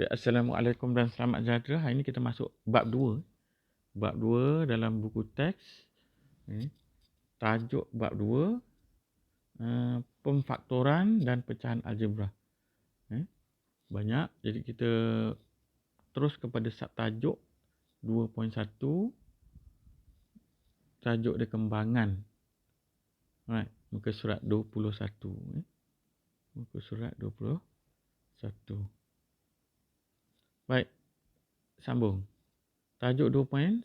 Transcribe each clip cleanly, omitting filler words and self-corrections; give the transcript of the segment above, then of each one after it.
Assalamualaikum dan selamat sejahtera. Hari ini kita masuk bab 2. Bab 2 dalam buku teks. Tajuk bab 2, pemfaktoran dan pecahan algebra. Banyak. Jadi kita terus kepada subtajuk 2.1. Tajuk dia kembangan. Right. Muka surat 21. Muka surat 21. Baik. Sambung. Tajuk 2.1.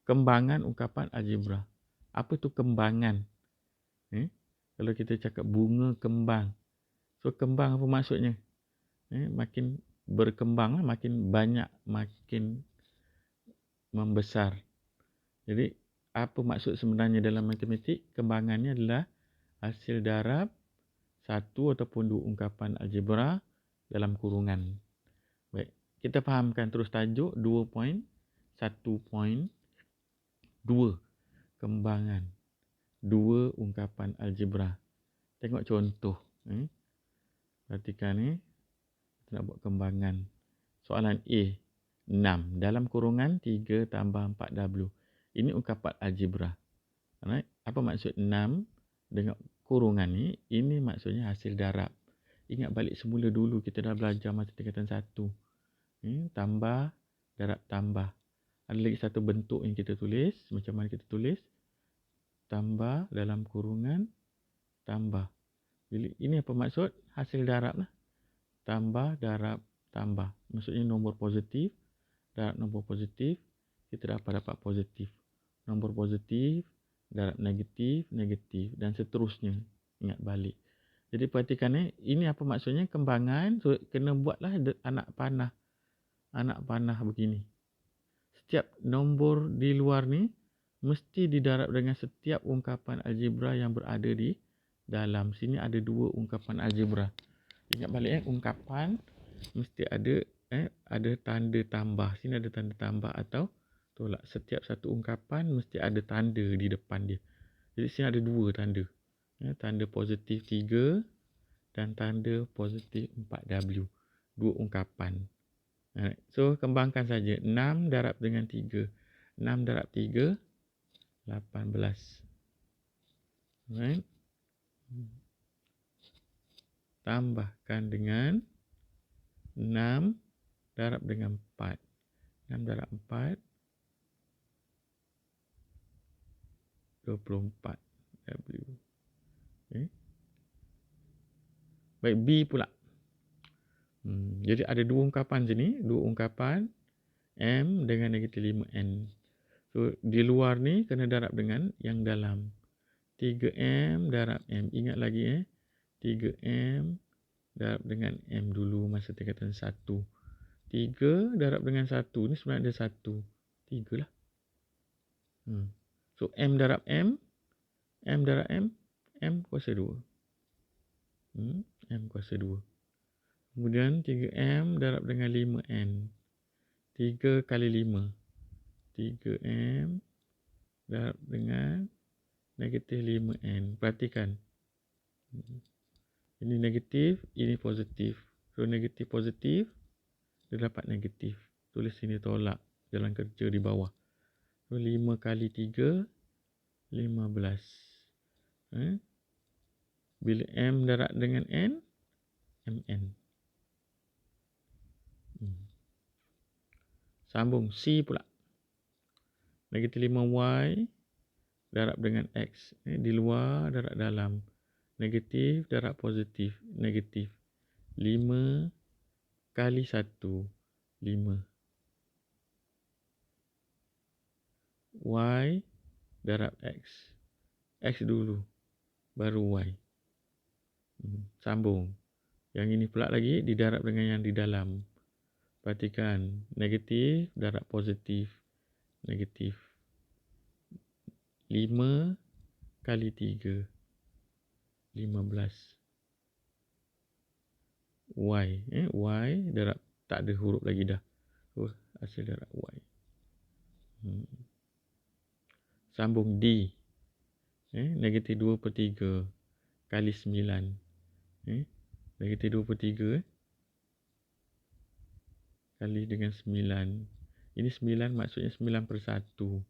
Kembangan ungkapan algebra. Apa tu kembangan? Kalau kita cakap bunga kembang. So kembang apa maksudnya? Makin berkembang, makin banyak, makin membesar. Jadi apa maksud sebenarnya dalam matematik? Kembangannya adalah hasil darab satu ataupun dua ungkapan algebra dalam kurungan. Baik, kita fahamkan terus tajuk 2.1.2. Kembangan dua ungkapan algebra. Tengok contoh. Perhatikan ni. Kita nak buat kembangan. Soalan A. 6. Dalam kurungan 3 tambah 4W. Ini ungkapan algebra. Alright. Apa maksud 6 dengan kurungan ni? Ini maksudnya hasil darab. Ingat balik semula dulu kita dah belajar masa tingkatan 1. Tambah, darab, tambah. Ada lagi satu bentuk yang kita tulis. Macam mana kita tulis? Tambah dalam kurungan, tambah. Ini apa maksud? Hasil darab lah. Tambah, darab, tambah. Maksudnya nombor positif, darab nombor positif, kita dapat positif. Nombor positif, darab negatif, negatif dan seterusnya. Ingat balik. Jadi perhatikan ini apa maksudnya? Kembangan. So, kena buatlah anak panah. Anak panah begini. Setiap nombor di luar ni mesti didarab dengan setiap ungkapan algebra yang berada di dalam. Sini ada dua ungkapan algebra. Ingat balik ungkapan mesti ada tanda tambah. Sini ada tanda tambah atau tolak. Setiap satu ungkapan mesti ada tanda di depan dia. Jadi sini ada dua tanda. Tanda positif 3 dan tanda positif 4W. Dua ungkapan. So kembangkan saja. 6 darab dengan 3. 6 darab 3 18. Right? Tambahkan dengan 6 darab dengan 4. 6 darab 4 24 W. Okay. Baik, B pula. Jadi ada dua ungkapan sini, dua ungkapan M dengan negatif 5N. So di luar ni kena darab dengan yang dalam. 3M darab M. Ingat lagi 3M darab dengan M dulu masa tingkatan 1. 3 darab dengan 1 ni sebenarnya ada 1. 3 lah. So M darab M. M darab M. M kuasa 2. M kuasa 2. Kemudian 3M darab dengan 5N. 3 kali 5. 3M darab dengan negatif 5N. Perhatikan. Ini negatif, ini positif. So negatif positif, dia dapat negatif. Tulis sini tolak jalan kerja di bawah. So 5 kali 3, 15. Bila M darab dengan N, MN. Sambung C pula. Negatif 5Y darab dengan X. Di luar darab dalam. Negatif darab positif. Negatif. 5 kali 1. 5. Y darab X. X dulu. Baru Y. Sambung. Yang ini pula lagi didarab dengan yang di dalam. Perhatikan. Negatif darab positif. Negatif. 5 kali 3. 15. Y. Y darab. Tak ada huruf lagi dah. Hasil darab Y. Sambung D. Negatif 2/3 kali 9. Negatif 2/3 kali dengan 9. Ini 9 maksudnya 9/1.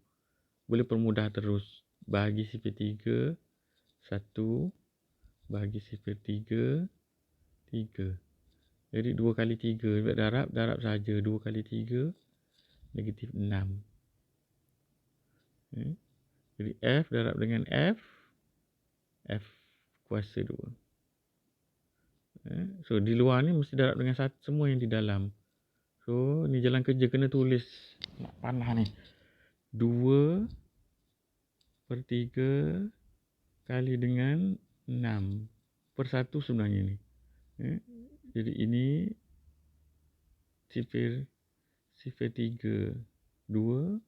Boleh permudah terus. Bahagi sifar 3, 1. Bahagi sifar 3, 3. Jadi 2 kali 3. Darab saja. 2 kali 3, negatif 6. Jadi F darab dengan F kuasa 2. So di luar ni mesti darab dengan 1 semua yang di dalam. So ni jalan kerja kena tulis. Nak panah ni. 2/3 kali dengan 6/1 sebenarnya ni. Jadi ini sifar 3. 2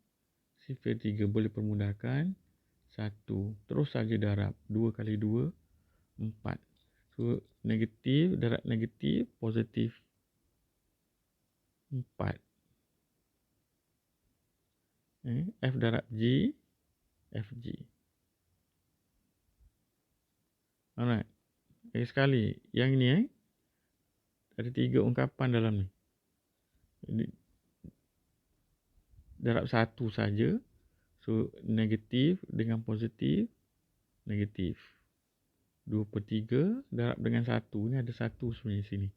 sifar 3 boleh permudahkan 1. Terus saja darab. 2 kali 2, 4. So negatif darab negatif, positif 4. F darab G, FG. Alright. Lagi sekali. Yang ni ada 3 ungkapan dalam ni. Jadi darab 1 saja. So negatif dengan positif, negatif. 2/3 darab dengan 1. Ni ada 1 sebenarnya sini.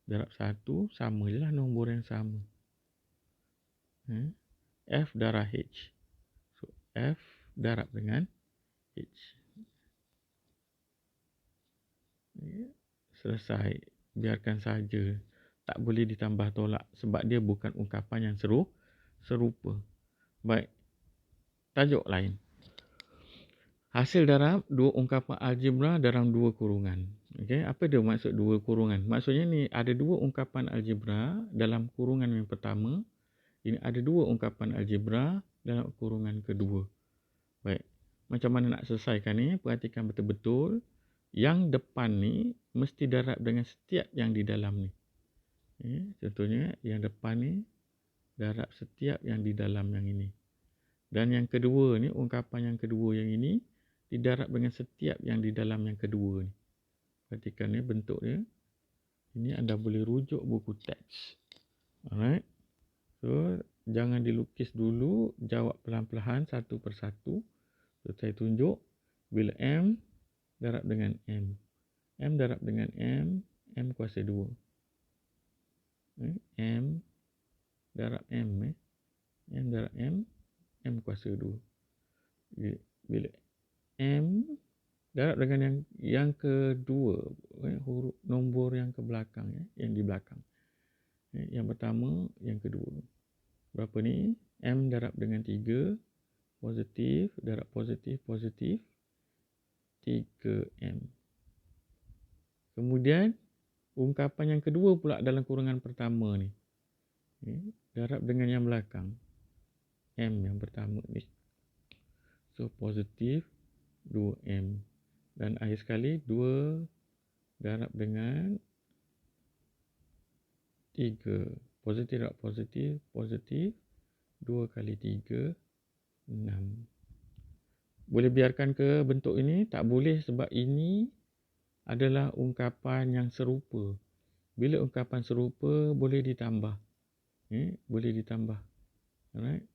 Darab 1 sama je lah, nombor yang sama. F darab H. So F darab dengan H. Selesai. Biarkan saja. Tak boleh ditambah tolak sebab dia bukan ungkapan yang serupa. Baik. Tajuk lain. Hasil darab dua ungkapan algebra dalam dua kurungan. Okey, apa dia maksud dua kurungan? Maksudnya ni ada dua ungkapan algebra dalam kurungan yang pertama. Ini ada dua ungkapan algebra dalam kurungan kedua. Baik. Macam mana nak selesaikan ni? Perhatikan betul-betul. Yang depan ni mesti darab dengan setiap yang di dalam ni. Contohnya yang depan ni darab setiap yang di dalam yang ini. Dan yang kedua ni, ungkapan yang kedua yang ini didarab dengan setiap yang di dalam yang kedua ni. Perhatikan ni bentuk dia. Ini anda boleh rujuk buku teks. Alright. So, jangan dilukis dulu. Jawab pelan-pelan satu persatu. So, saya tunjuk. Bila M darab dengan M. M darab dengan M. M kuasa 2. M darab M. M darab M. M kuasa 2. Bila M darab dengan yang kedua, huruf nombor yang ke belakang, yang di belakang. Yang pertama, yang kedua. Berapa ni? M darab dengan 3, positif, darab positif, positif, 3M. Kemudian, ungkapan yang kedua pula dalam kurungan pertama ni. Darab dengan yang belakang. M yang pertama ni. So, positif 2M. Dan akhir sekali 2 darab dengan 3. Positif darab positif, positif. 2 kali 3, 6. Boleh biarkan ke bentuk ini? Tak boleh sebab ini adalah ungkapan yang serupa. Bila ungkapan serupa boleh ditambah. Boleh ditambah. Alright.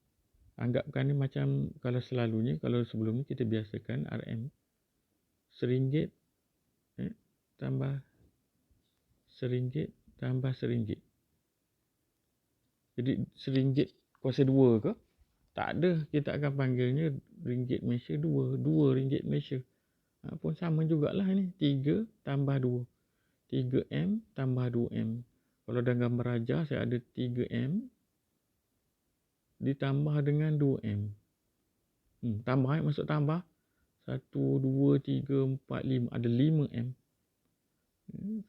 Anggapkan ni macam kalau selalunya, kalau sebelum ni kita biasakan RM. RM1 tambah RM1 tambah RM1. Jadi RM1 kuasa 2 ke? Tak ada. Kita akan panggilnya ringgit Malaysia 2. 2 ringgit Malaysia. Pun sama jugalah ni. 3 tambah 2. 3M tambah 2M. Kalau dalam gambar rajah saya ada 3M ditambah dengan 2M. Tambah masuk tambah. 1, 2, 3, 4, 5. Ada 5M.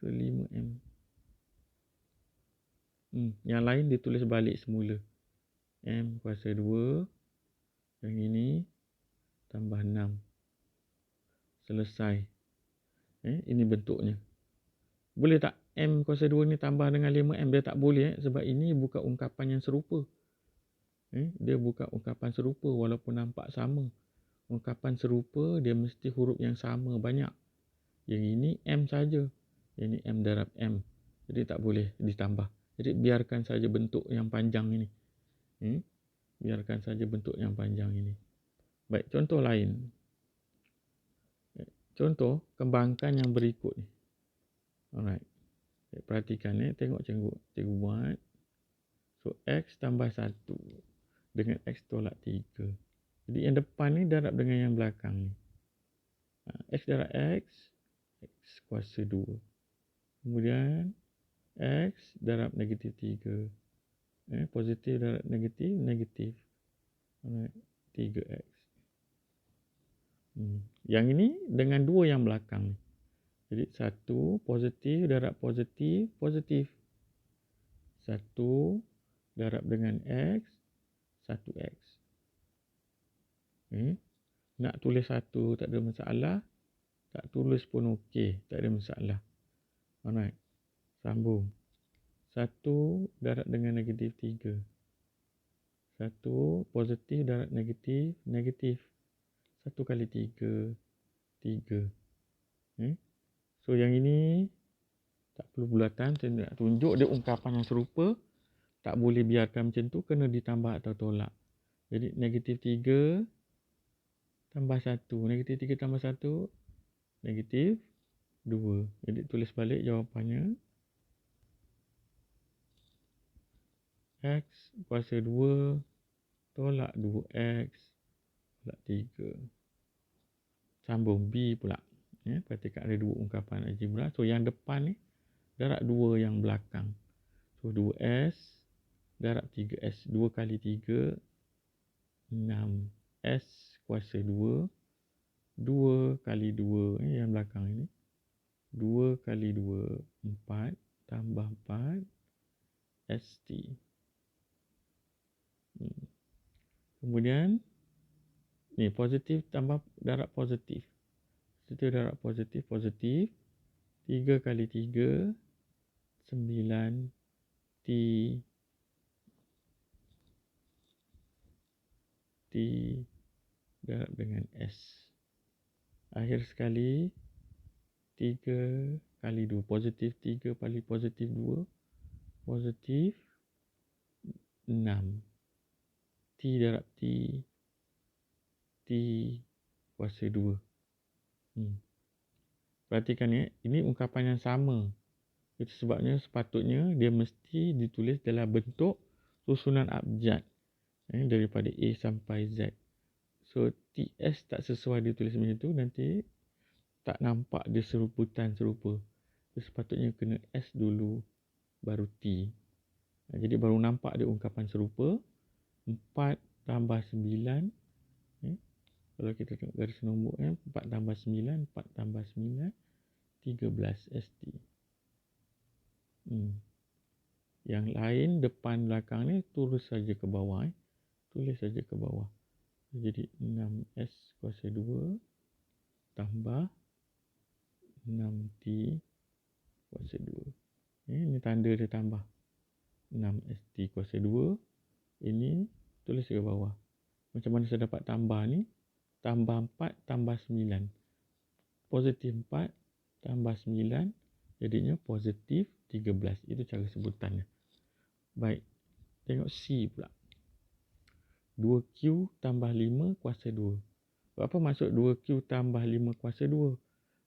So 5M. Yang lain ditulis balik semula. M kuasa 2. Yang ini tambah 6. Selesai. Ini bentuknya. Boleh tak M kuasa 2 ni tambah dengan 5M? Dia tak boleh sebab ini bukan ungkapan yang serupa. Dia bukan ungkapan serupa walaupun nampak sama. Ungkapan serupa dia mesti huruf yang sama banyak. Yang ini M saja. Yang ini M darab M. Jadi tak boleh ditambah. Jadi biarkan saja bentuk yang panjang ini. Biarkan saja bentuk yang panjang ini. Baik, contoh lain. Contoh, kembangkan yang berikut ni. Alright. Perhatikan tengok cikgu buat. So, X tambah 1 dengan X tolak 3. Jadi yang depan ni darab dengan yang belakang ni. X darab X kuasa 2. Kemudian X darab negatif 3. Positif darab negatif, negatif. Alright. 3X. Yang ini dengan 2 yang belakang ni. Jadi 1 positif darab positif, positif. 1 darab dengan X, 1X. Nak tulis 1 tak ada masalah. Tak tulis pun okey, tak ada masalah. Alright. Sambung. 1 darab dengan negatif 3. 1 positif darab negatif, negatif. 1 kali 3, 3. So yang ini tak perlu bulatan. Saya nak tunjuk dia ungkapan yang serupa. Tak boleh biarkan macam tu, kena ditambah atau tolak. Jadi negatif 3 tambah 1. Negatif 3 tambah 1, negatif 2. Jadi tulis balik jawapannya. X kuasa 2 tolak 2X tolak 3. Sambung B pula. Perhatikan ada 2 ungkapan algebra. So yang depan ni darab 2 yang belakang. So 2S darab 3S. 2 kali 3, 6S kuasa 2. 2 kali 2 yang belakang ini. 2 kali 2, 4 tambah 4 ST. Kemudian ni positif tambah darab positif. Positif darab positif, positif. 3 kali 3, 9 T darab dengan S. Akhir sekali 3 kali 2. Positif 3 kali positif 2. Positif 6. T darab T. T kuasa 2. Perhatikan ini ungkapan yang sama. Itu sebabnya sepatutnya dia mesti ditulis dalam bentuk susunan abjad. Daripada A sampai Z. So TS tak sesuai ditulis macam tu, nanti tak nampak dia seruputan serupa. So, sepatutnya kena S dulu baru T. Jadi baru nampak dia ungkapan serupa. 4 tambah 9. Kalau kita tengok garis nombor 4 tambah 9, 4 tambah 9, 13 ST. Yang lain depan belakang ni tulis saja ke bawah. Tulis saja ke bawah. Jadi 6S kuasa 2 tambah 6T kuasa 2. Ini tanda dia tambah. 6ST kuasa 2. Ini tulis ke bawah. Macam mana saya dapat tambah ni? Tambah 4 tambah 9. Positif 4 tambah 9. Jadinya positif 13. Itu cara sebutannya. Baik. Tengok C pula. 2Q tambah 5 kuasa 2. Apa maksud 2Q tambah 5 kuasa 2?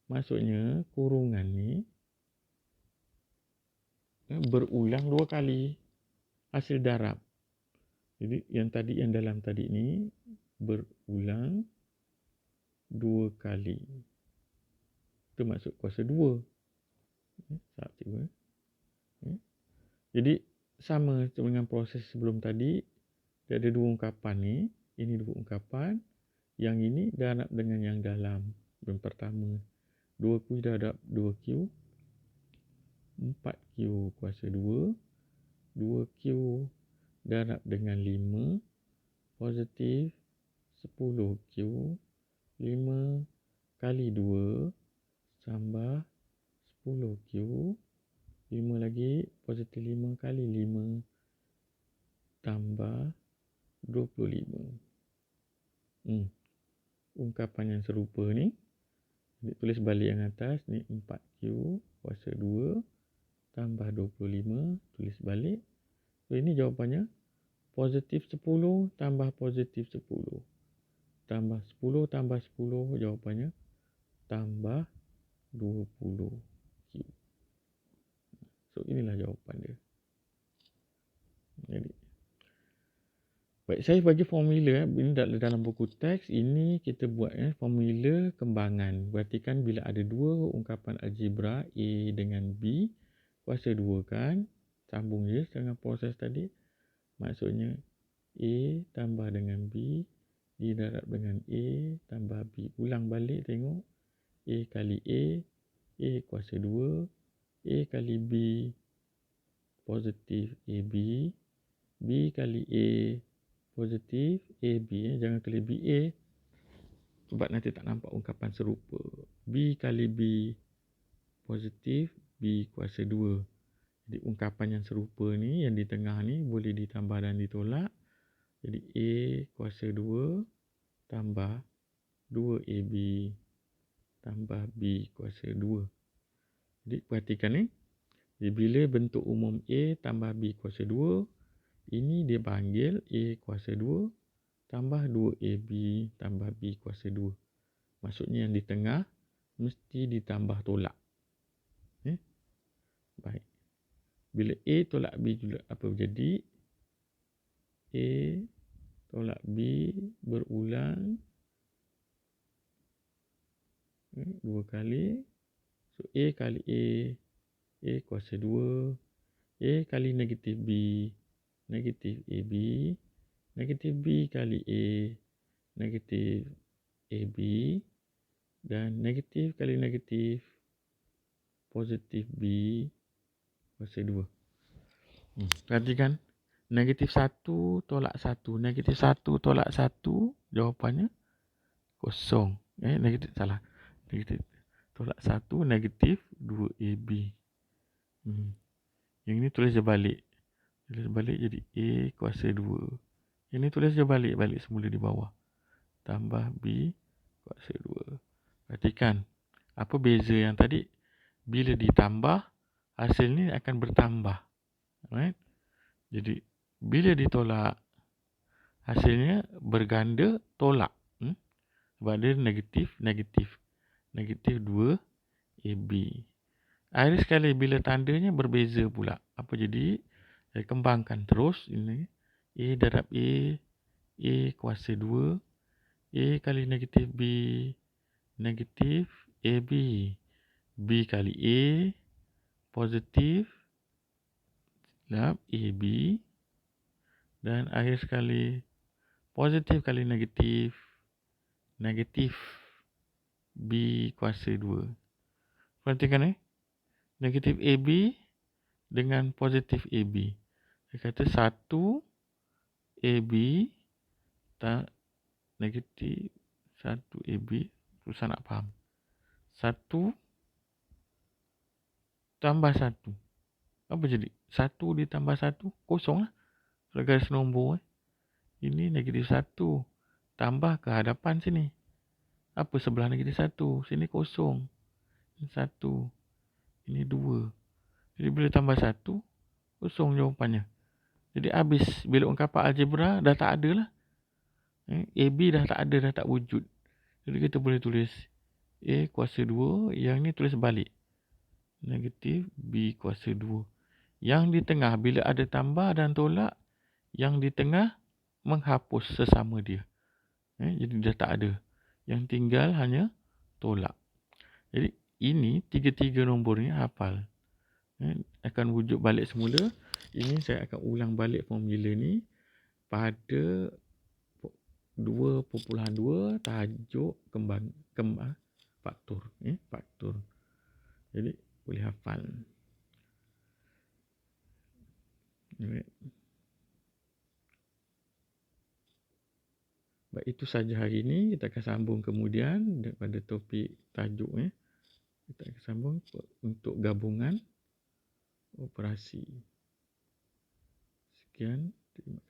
Maksudnya kurungan ni berulang 2 kali hasil darab. Jadi yang dalam tadi ni berulang 2 kali. Itu maksud kuasa 2. Jadi sama dengan proses sebelum tadi. Dia ada 2 ungkapan ni. Ini 2 ungkapan. Yang ini darab dengan yang dalam. Yang pertama 2Q darab 2Q. 4Q kuasa 2. 2Q darab dengan 5. Positif 10Q. 5 kali 2 tambah 10Q. 5 lagi. Positif 5 kali 5 tambah 25. Ungkapan yang serupa ni. Tulis balik yang atas. Ni 4Q kuasa 2 tambah 25, tulis balik. So, ini jawapannya positif 10 tambah positif 10. Tambah 10 tambah 10, jawapannya tambah 20 cube. So, inilah jawapan dia. Jadi, baik, saya bagi formula ini dalam buku teks. Ini kita buat formula kembangan. Berarti kan bila ada dua ungkapan algebra A dengan B kuasa 2 kan, sambung je dengan proses tadi. Maksudnya A tambah dengan B didarab dengan A tambah B. Ulang balik tengok. A kali A kuasa 2. A kali B positif AB. B kali A positif AB. Jangan kali BA sebab nanti tak nampak ungkapan serupa. B kali B positif B kuasa 2. Jadi ungkapan yang serupa ni, yang di tengah ni boleh ditambah dan ditolak. Jadi A kuasa 2 tambah 2AB tambah B kuasa 2. Jadi perhatikan ni. Jadi bila bentuk umum A tambah B kuasa 2, ini dia panggil A kuasa 2 tambah 2AB tambah B kuasa 2. Maksudnya yang di tengah mesti ditambah tolak. Baik. Bila A tolak B juga apa jadi? A tolak B berulang 2 kali. So, A kali A kuasa 2. A kali negatif B, negatif AB. Negatif B kali A, negatif AB. Dan negatif kali negatif, positif B kuasa 2. Perhatikan. Negatif 1 tolak 1. Negatif 1 tolak 1, jawapannya kosong. Negatif, salah. Negatif tolak 1, negatif 2AB. Yang ini tulis je balik. Tulis balik jadi A kuasa 2. Yang ni tulis je balik semula di bawah. Tambah B kuasa 2. Perhatikan. Apa beza yang tadi? Bila ditambah, hasil ni akan bertambah. Right? Jadi, bila ditolak, hasilnya berganda tolak. Sebab dia negatif, negatif. Negatif 2 AB. Akhir sekali bila tandanya berbeza pula. Apa jadi? Saya kembangkan terus. Ini A darab A kuasa 2. A kali negatif B, negatif AB. B kali A, positif darab AB. Dan akhir sekali, positif kali negatif, negatif B kuasa 2. Perhatikan negatif AB dengan positif AB. Saya kata 1 AB tak negatif 1 AB. Susah nak faham. 1 tambah 1. Apa jadi? 1 ditambah 1, kosong lah. Kalau garis nombor. Ini negatif 1. Tambah ke hadapan sini. Apa sebelah negatif 1? Sini kosong. Ini 1. Ini 2. Jadi bila tambah 1, kosong jawapannya. Jadi habis. Bila ungkapan algebra dah tak ada lah. AB dah tak ada, dah tak wujud. Jadi kita boleh tulis A kuasa 2. Yang ni tulis balik. Negatif B kuasa 2. Yang di tengah bila ada tambah dan tolak, yang di tengah menghapus sesama dia. Jadi dah tak ada. Yang tinggal hanya tolak. Jadi ini tiga-tiga nombor ni hafal. Akan wujud balik semula. Ini saya akan ulang balik formula ni pada 2.2 tajuk faktor. Faktor. Jadi boleh hafal. Baik, itu saja hari ini. Kita akan sambung kemudian daripada topik tajuk. Kita akan sambung untuk gabungan operasi. Sekian. Terima kasih.